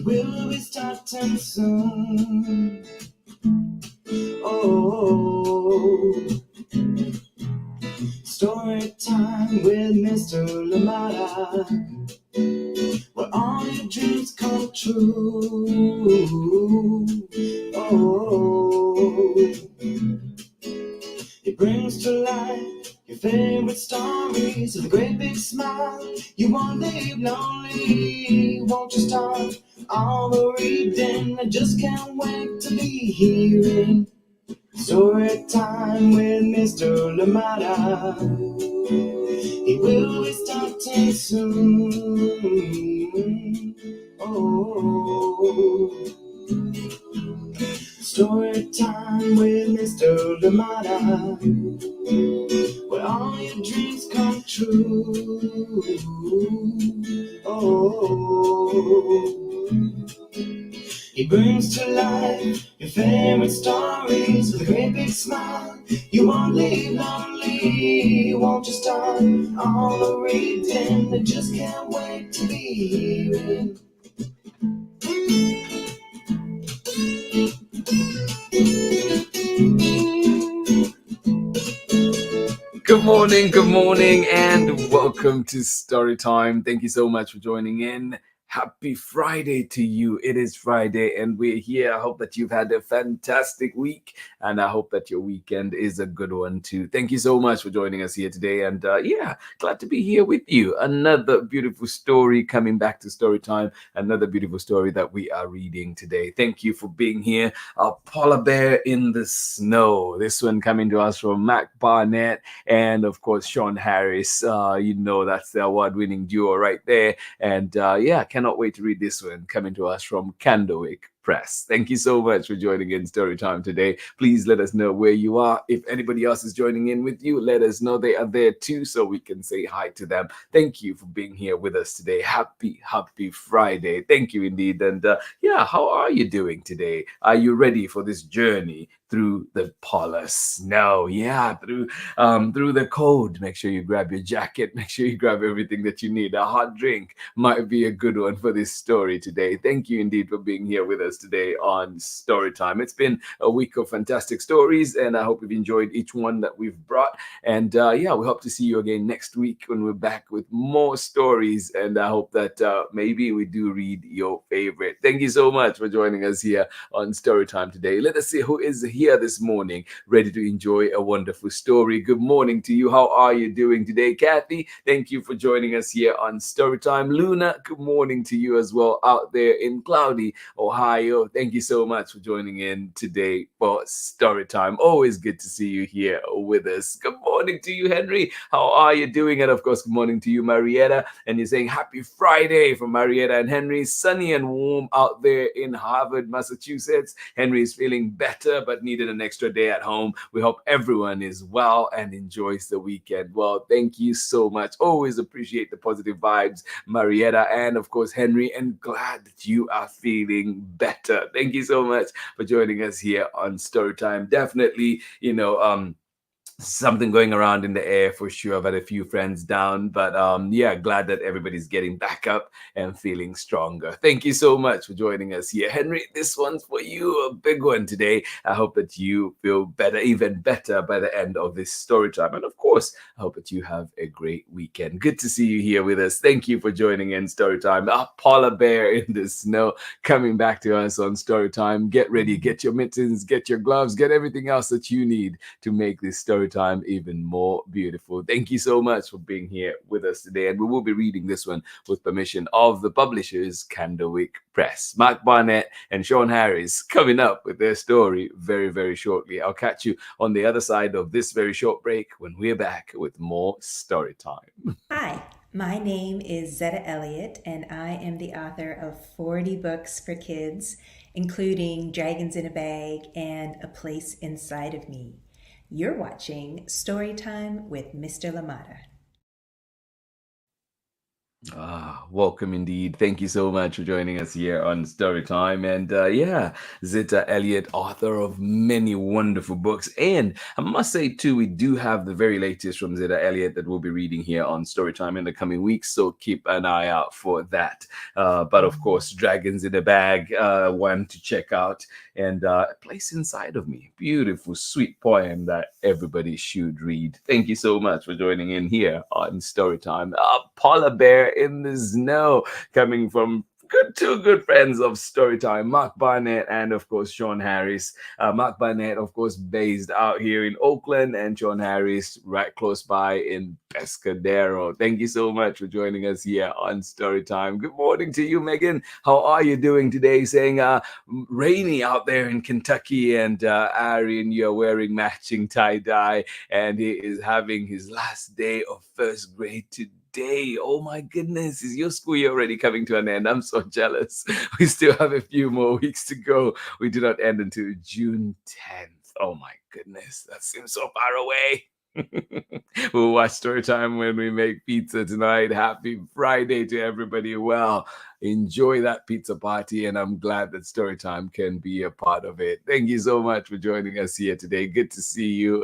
We'll be starting soon. Oh, story time with Mr. Limata, where all your dreams come true. Oh, it brings to life your favorite stories with a great big smile. You won't leave lonely, won't you start all the reading? I just can't wait to be hearing story time with Mr. Limata. He will be starting soon. Oh, story time with Mr. Limata, where all your dreams come true. Oh, he brings to life your favorite stories with a great big smile. You won't leave lonely, won't you start all the reading? I just can't wait to be hearing. Good morning, and welcome to Storytime. Thank you so much for joining in. Happy Friday to you. It is Friday and we're here. I hope that you've had a fantastic week and I hope that your weekend is a good one too. Thank you so much for joining us here today. And glad to be here with you. Another beautiful story coming back to Storytime. Another beautiful story that we are reading today. Thank you for being here. A polar bear in the snow. This one coming to us from Barnett and of course Shawn Harris. That's the award-winning duo right there. And cannot wait to read this one coming to us from Candlewick Press. Thank you so much for joining in Storytime today. Please let us know where you are. If anybody else is joining in with you, let us know they are there too so we can say hi to them. Thank you for being here with us today. Happy Friday. Thank you indeed. And how are you doing today? Are you ready for this journey through the polar snow? Through the cold. Make sure you grab your jacket. Make sure you grab everything that you need. A hot drink might be a good one for this story today. Thank you indeed for being here with us today on Storytime. It's been a week of fantastic stories, and I hope you've enjoyed each one that we've brought. And we hope to see you again next week when we're back with more stories. And I hope that maybe we do read your favorite. Thank you so much for joining us here on Storytime today. Let us see who is here this morning, ready to enjoy a wonderful story. Good morning to you. How are you doing today, Kathy? Thank you for joining us here on Storytime. Luna, good morning to you as well out there in cloudy Ohio. Thank you so much for joining in today for Storytime. Always good to see you here with us. Good morning to you, Henry. How are you doing? And of course, good morning to you, Marietta. And you're saying happy Friday from Marietta and Henry. Sunny and warm out there in Harvard, Massachusetts. Henry is feeling better, but needed an extra day at home. We hope everyone is well and enjoys the weekend. Well, thank you so much. Always appreciate the positive vibes, Marietta, and of course, Henry, and glad that you are feeling better. Thank you so much for joining us here on Storytime. Definitely, something going around in the air for sure. I've had a few friends down, but glad that everybody's getting back up and feeling stronger. Thank you so much for joining us here, Henry. This one's for you, a big one today. I hope that you feel better, even better by the end of this story time. And of course, I hope that you have a great weekend. Good to see you here with us. Thank you for joining in Story Time. A polar bear in the snow coming back to us on Story Time. Get ready, get your mittens, get your gloves, get everything else that you need to make this story time even more beautiful. Thank you so much for being here with us today. And we will be reading this one with permission of the publishers, Candlewick Press. Barnett and Shawn Harris coming up with their story very, very shortly. I'll catch you on the other side of this very short break when we're back with more story time. Hi, my name is Zetta Elliott, and I am the author of 40 books for kids, including Dragons in a Bag and A Place Inside of Me. You're watching Storytime with Mr. Limata. Welcome indeed. Thank you so much for joining us here on Storytime. And yeah, Zita Elliott, author of many wonderful books. And I must say, too, we do have the very latest from Zita Elliott that we'll be reading here on Storytime in the coming weeks. So keep an eye out for that. But of course, Dragons in a Bag, one to check out. And A Place Inside of Me, beautiful, sweet poem that everybody should read. Thank you so much for joining in here on Storytime. Polar Bear in the Snow, coming from two good friends of Storytime, Mark Barnett and, of course, Shawn Harris. Mark Barnett, of course, based out here in Oakland, and Shawn Harris right close by in Pescadero. Thank you so much for joining us here on Storytime. Good morning to you, Megan. How are you doing today? Saying rainy out there in Kentucky, and Arian, you're wearing matching tie-dye, and he is having his last day of first grade today. Oh my goodness, is your school year already coming to an end? I'm so jealous. We still have a few more weeks to go. We do not end until June 10th. Oh my goodness, that seems so far away. We'll watch story time when we make pizza tonight. Happy Friday to everybody. Well, enjoy that pizza party, and I'm glad that Storytime can be a part of it. Thank you so much for joining us here today. Good to see you,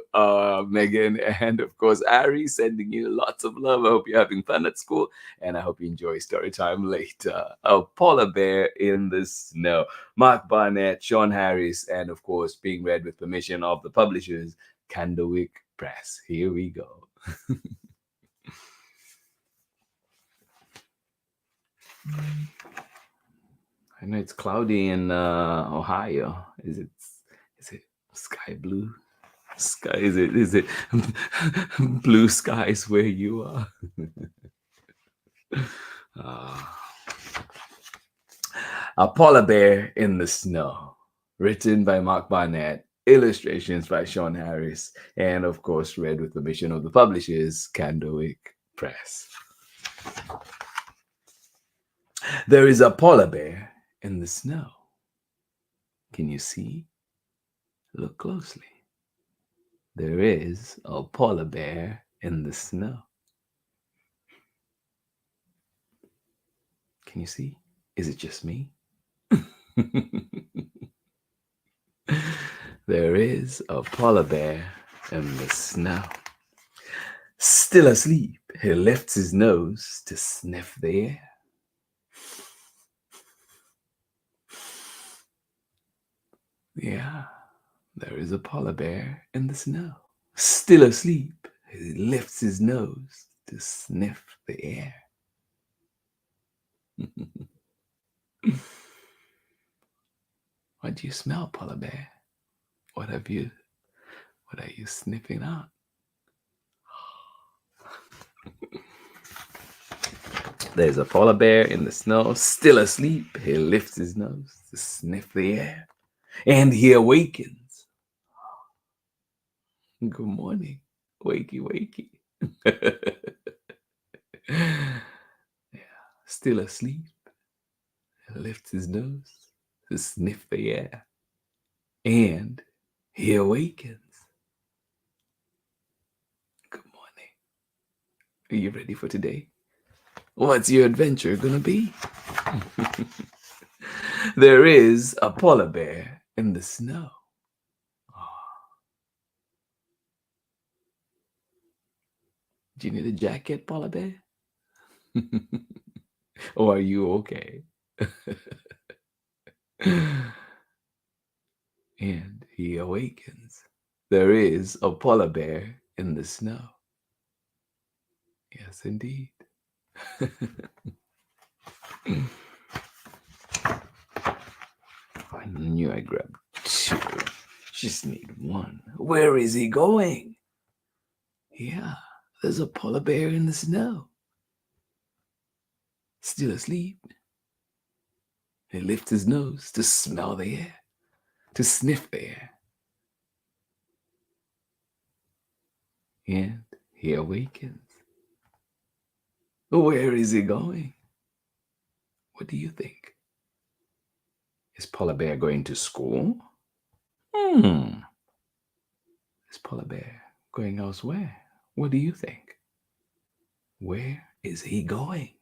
Megan, and of course, Ari, sending you lots of love. I hope you're having fun at school, and I hope you enjoy Storytime later. A polar bear in the snow. Mark Barnett, Shawn Harris, and of course, being read with permission of the publishers, Candlewick Press. Here we go. I know it's cloudy in Ohio. Is it sky blue? Sky is it blue skies where you are? uh, a polar bear in the snow, written by Mark Barnett, illustrations by Shawn Harris, and of course read with permission of the publishers, Candlewick Press. There is a polar bear in the snow. Can you see? Look closely. There is a polar bear in the snow. Can you see? Is it just me? There is a polar bear in the snow. Still asleep, he lifts his nose to sniff the air. Yeah, there is a polar bear in the snow. Still asleep, he lifts his nose to sniff the air. What do you smell, polar bear? What are you sniffing out? There's a polar bear in the snow, still asleep. He lifts his nose to sniff the air, and he awakens. Good morning, wakey, wakey. Yeah, still asleep. He lifts his nose to sniff the air, and he awakens. Good morning. Are you ready for today? What's your adventure gonna be? There is a polar bear in the snow. Do you need a jacket, polar bear? Or are you okay? And he awakens. There is a polar bear in the snow. Yes, indeed. I knew I grabbed two. Just need one. Where is he going? Yeah, there's a polar bear in the snow. Still asleep. He lifts his nose to smell the air, to sniff the air. And he awakens. Where is he going? What do you think? Is polar bear going to school? Is polar bear going elsewhere? What do you think? Where is he going?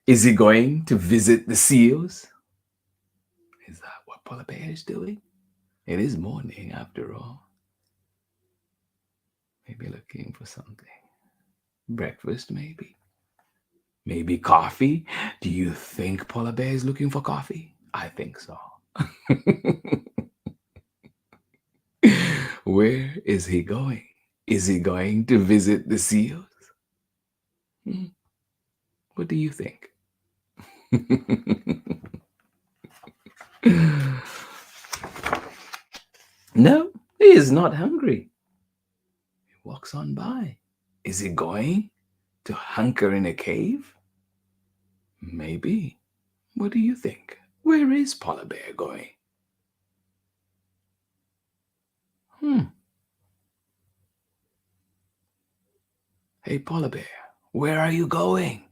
Is he going to visit the seals? Is that what polar bear is doing? It is morning after all. Maybe looking for something. Breakfast, maybe. Maybe coffee. Do you think polar bear is looking for coffee? I think so. Where is he going? Is he going to visit the seals? Hmm. What do you think? No, he is not hungry. He walks on by. Is he going to hunker in a cave? Maybe. What do you think? Where is polar bear going? Hmm. Hey, polar bear, where are you going?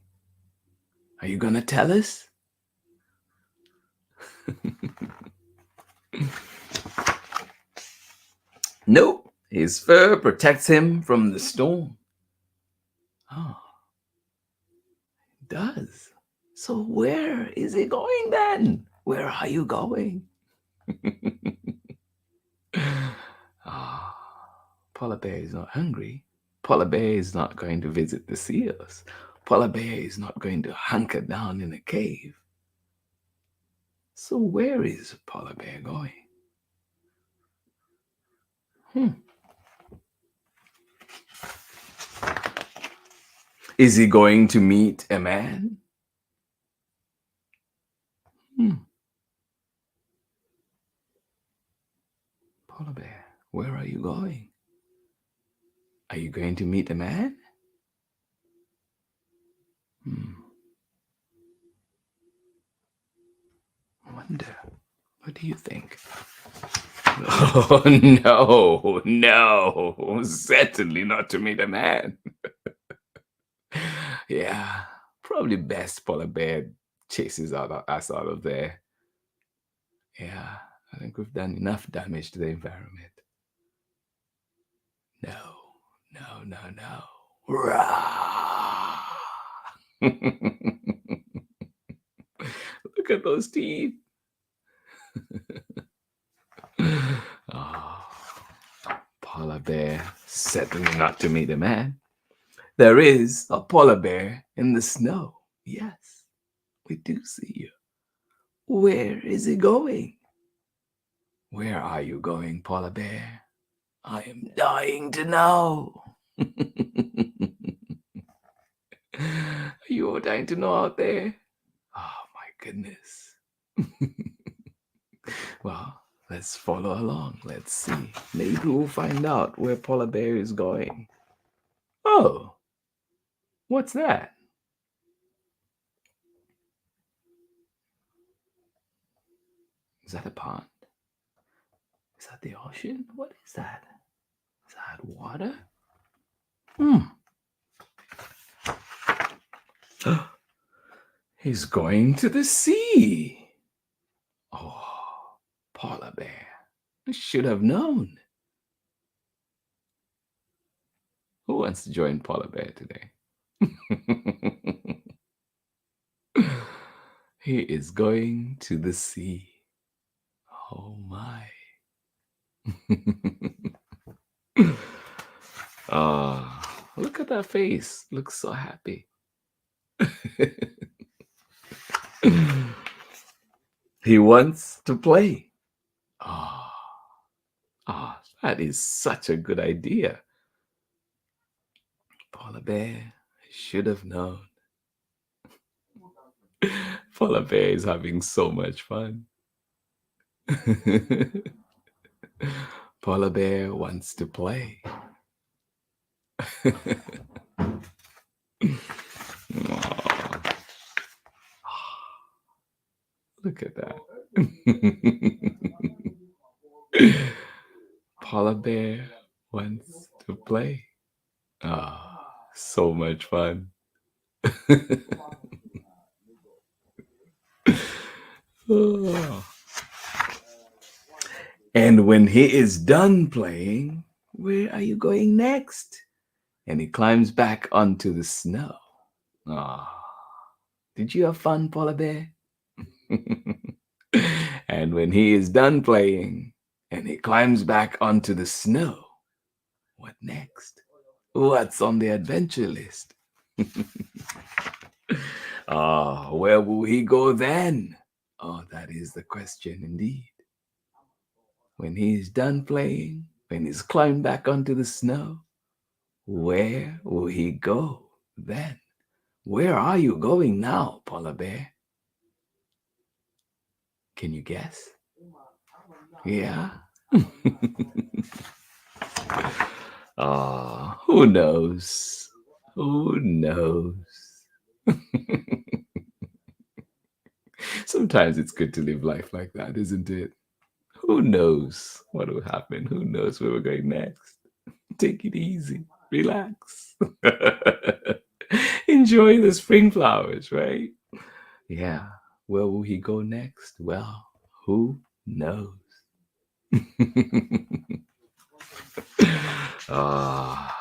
Are you gonna tell us? Nope. His fur protects him from the storm. Oh, it does. So where is he going then? Where are you going? Ah, polar bear is not hungry. Polar bear is not going to visit the seals. Polar bear is not going to hunker down in a cave. So where is polar bear going? Hmm. Is he going to meet a man? Hmm. Polar bear, where are you going? Are you going to meet a man? Hmm. I wonder, what do you think? Oh, no, no, certainly not to meet a man. Yeah, probably best polar bear chases us out of there. Yeah, I think we've done enough damage to the environment. No, no, no, no. Rah! Look at those teeth. Oh, polar bear, certainly not to meet a man. There is a polar bear in the snow. Yes, we do see you. Where is he going? Where are you going, polar bear? I am dying to know. Are you all dying to know out there? Oh my goodness. Well, let's follow along. Let's see. Maybe we'll find out where polar bear is going. Oh, what's that? Is that a pond? Is that the ocean? What is that? Is that water? Hmm. He's going to the sea. Oh, polar bear. I should have known. Who wants to join polar bear today? He is going to the sea. Oh my. Look at that face. Looks so happy. He wants to play. Ah, that is such a good idea. Polar bear should have known. Polar bear is having so much fun. Polar bear wants to play. Aw. Look at that. Polar bear wants to play. So much fun. Oh. And when he is done playing, where are you going next? And he climbs back onto the snow. Ah, Did you have fun, Polar Bear? And when he is done playing and he climbs back onto the snow, what next? What's on the adventure list? Where will he go then? Oh, that is the question indeed. When he's done playing, when he's climbed back onto the snow, where will he go then? Where are you going now, Polar Bear? Can you guess? Yeah? Who knows? Who knows? Sometimes it's good to live life like that, isn't it? Who knows what will happen? Who knows where we're going next? Take it easy, relax. Enjoy the spring flowers, right? Yeah. Where will he go next? Well, who knows? Ah,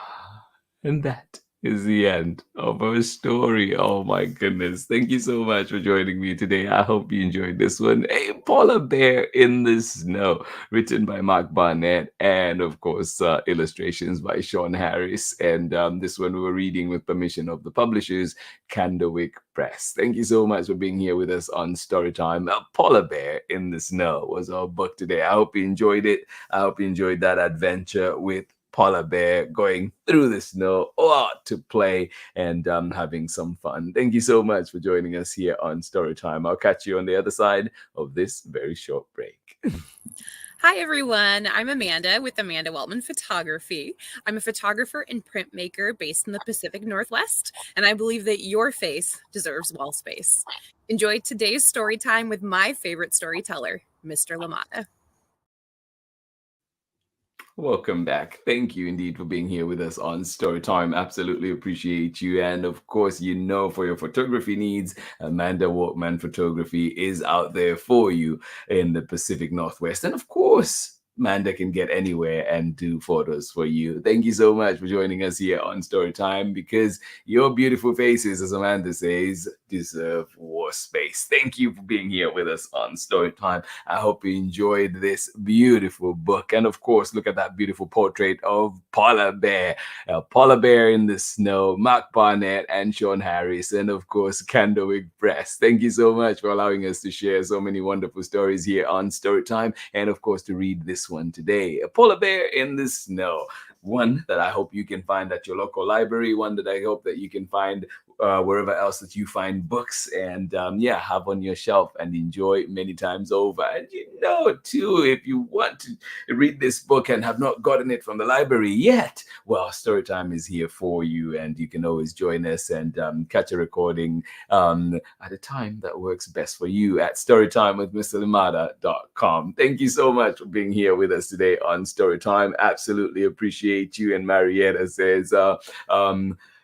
and that is the end of our story. Oh my goodness. Thank you so much for joining me today. I hope you enjoyed this one. A Polar Bear in the Snow, written by Mark Barnett, and of course, illustrations by Shawn Harris. And this one we were reading with permission of the publishers, Candlewick Press. Thank you so much for being here with us on Storytime. A Polar Bear in the Snow was our book today. I hope you enjoyed it. I hope you enjoyed that adventure with Polar Bear going through the snow, a lot to play, and having some fun. Thank you so much for joining us here on Storytime. I'll catch you on the other side of this very short break. Hi, everyone. I'm Amanda with Amanda Weltman Photography. I'm a photographer and printmaker based in the Pacific Northwest, and I believe that your face deserves wall space. Enjoy today's story time with my favorite storyteller, Mr. Limata. Welcome back. Thank you indeed for being here with us on Storytime. Absolutely appreciate you. And of course, you know, for your photography needs, Amanda Walkman Photography is out there for you in the Pacific Northwest. And of course, Amanda can get anywhere and do photos for you. Thank you so much for joining us here on Storytime, because your beautiful faces, as Amanda says, deserve war space. Thank you for being here with us on Storytime. I hope you enjoyed this beautiful book. And of course, look at that beautiful portrait of Polar Bear. Polar Bear in the Snow, Mark Barnett and Shawn Harris, and of course, Candlewick Press. Thank you so much for allowing us to share so many wonderful stories here on Storytime, and of course, to read this one today, A Polar Bear in the Snow. One that I hope you can find at your local library, one that I hope that you can find wherever else that you find books, and have on your shelf and enjoy many times over. And you know, too, if you want to read this book and have not gotten it from the library yet, well, Storytime is here for you, and you can always join us and catch a recording at a time that works best for you at storytimewithmrlimata.com. Thank you so much for being here with us today on Storytime. Absolutely appreciate you. And Marietta says,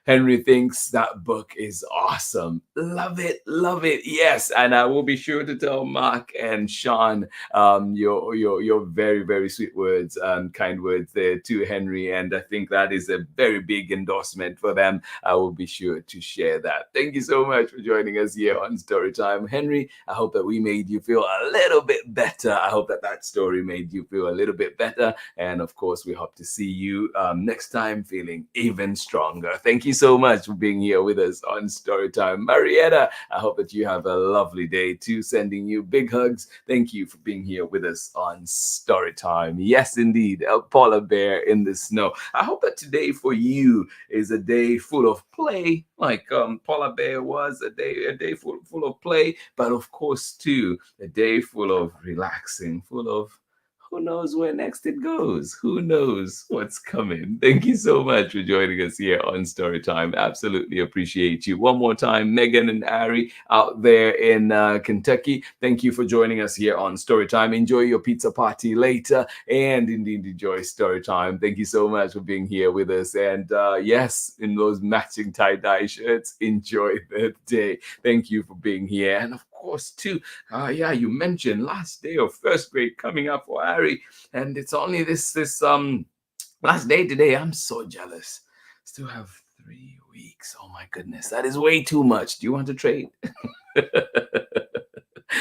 Henry thinks that book is awesome. Love it, love it. Yes, and I will be sure to tell Mark and Shawn your very, very sweet words and kind words there to Henry, and I think that is a very big endorsement for them. I will be sure to share that. Thank you so much for joining us here on Storytime, Henry. I hope that we made you feel a little bit better. I hope that that story made you feel a little bit better, and of course, we hope to see you next time feeling even stronger. Thank you so much for being here with us on Storytime. Marietta, I hope that you have a lovely day too. Sending you big hugs. Thank you for being here with us on Storytime. Yes, indeed, a Polar Bear in the Snow. I hope that today for you is a day full of play, like Polar Bear was a day full of play, but of course too a day full of relaxing, full of who knows where next it goes? Who knows what's coming? Thank you so much for joining us here on Storytime. Absolutely appreciate you. One more time, Megan and Ari out there in Kentucky, thank you for joining us here on Storytime. Enjoy your pizza party later, and indeed enjoy Storytime. Thank you so much for being here with us. And yes, in those matching tie-dye shirts, enjoy the day. Thank you for being here. And of course, too, you mentioned last day of first grade coming up for Harry, and it's only this last day today. I'm so jealous. Still have 3 weeks. weeks. Oh my goodness, that is way too much. Do you want to trade?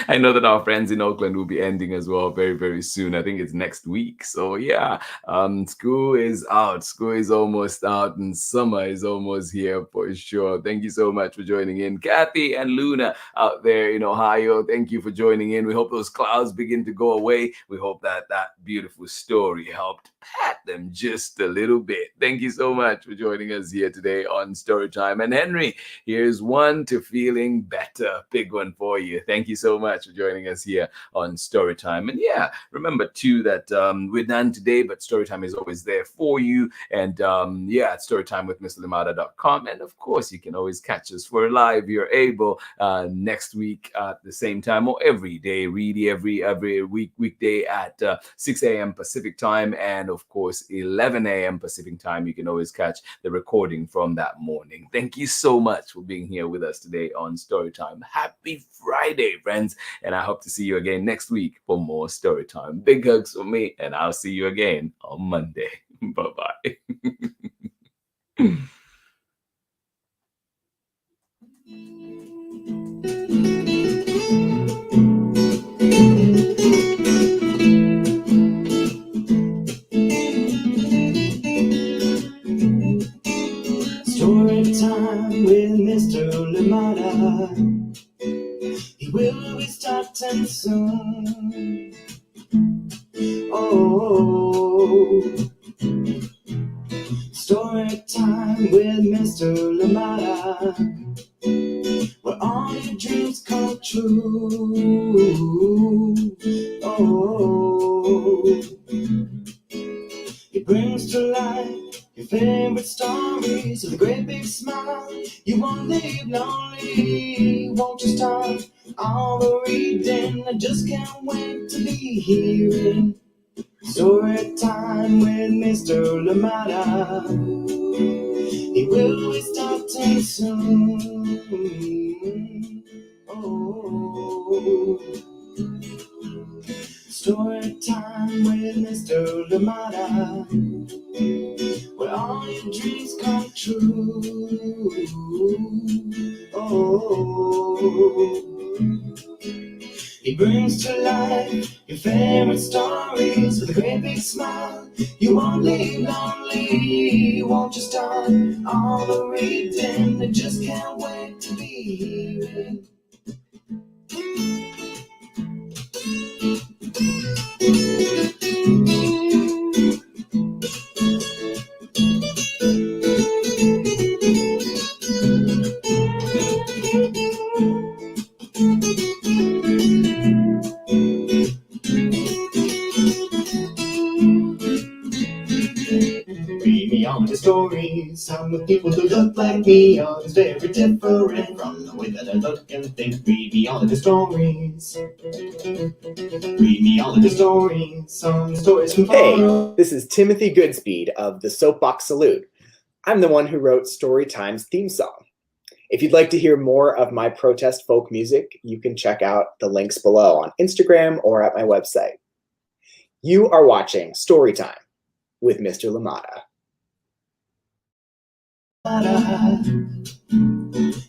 I know that our friends in Oakland will be ending as well very, very soon. I think it's next week. So yeah, school is out. School is almost out, and summer is almost here for sure. Thank you so much for joining in, Kathy and Luna out there in Ohio. Thank you for joining in. We hope those clouds begin to go away. We hope that that beautiful story helped pat them just a little bit. Thank you so much for joining us here today on Storytime. And Henry, here's one to feeling better. Big one for you. Thank you so much for joining us here on Storytime. And yeah, remember too that we're done today, but Storytime is always there for you. And yeah, at storytimewithmrlimata.com. And of course, you can always catch us for live. You're able next week at the same time, or every day, really every weekday at 6 a.m. Pacific time, and of course 11 a.m. Pacific time. You can always catch the recording from that morning. Thank you so much for being here with us today on Storytime. Happy Friday, friends, and I hope to see you again next week for more Storytime. Big hugs from me, and I'll see you again on Monday. Bye-bye. Storytime with Mr. Limata. He will be starting soon. Oh, Storytime with Mr. Limata, where all your dreams come true. Oh, he brings to life your favorite stories with a great big smile. You won't leave lonely, won't you start all the reading? I just can't wait to be hearing Storytime with Mr. Limata. He will be starting soon. Oh, Storytime with Mr. Limata, where all your dreams come true. Oh, he brings to life your favorite stories with a great big smile. You won't leave lonely, won't you start all the reading? I just can't wait to be hearing. Read me on the stories. Some of the people who look like me are very different from the way that I look and think. Read me all of the stories. Read me all of the stories. Some stories from Hey, this is Timothy Goodspeed of the Soapbox Salute. I'm the one who wrote Storytime's theme song. If you'd like to hear more of my protest folk music, you can check out the links below on Instagram or at my website. You are watching Storytime with Mr. Limata.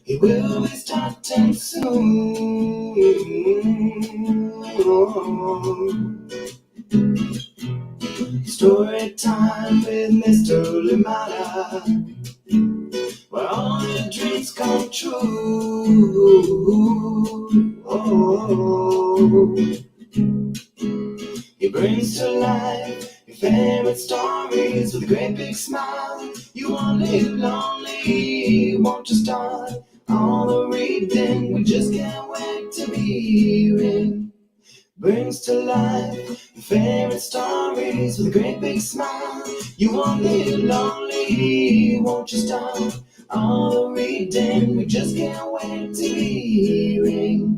He will be starting soon. Storytime with Mr. Limata, where all your dreams come true. Oh, he brings to life your favorite stories with a great big smile. You won't live lonely, won't you start all the reading? We just can't wait to be hearing. Brings to life your favorite stories with a great big smile. You won't live lonely, won't you start all the reading? We just can't wait to be hearing.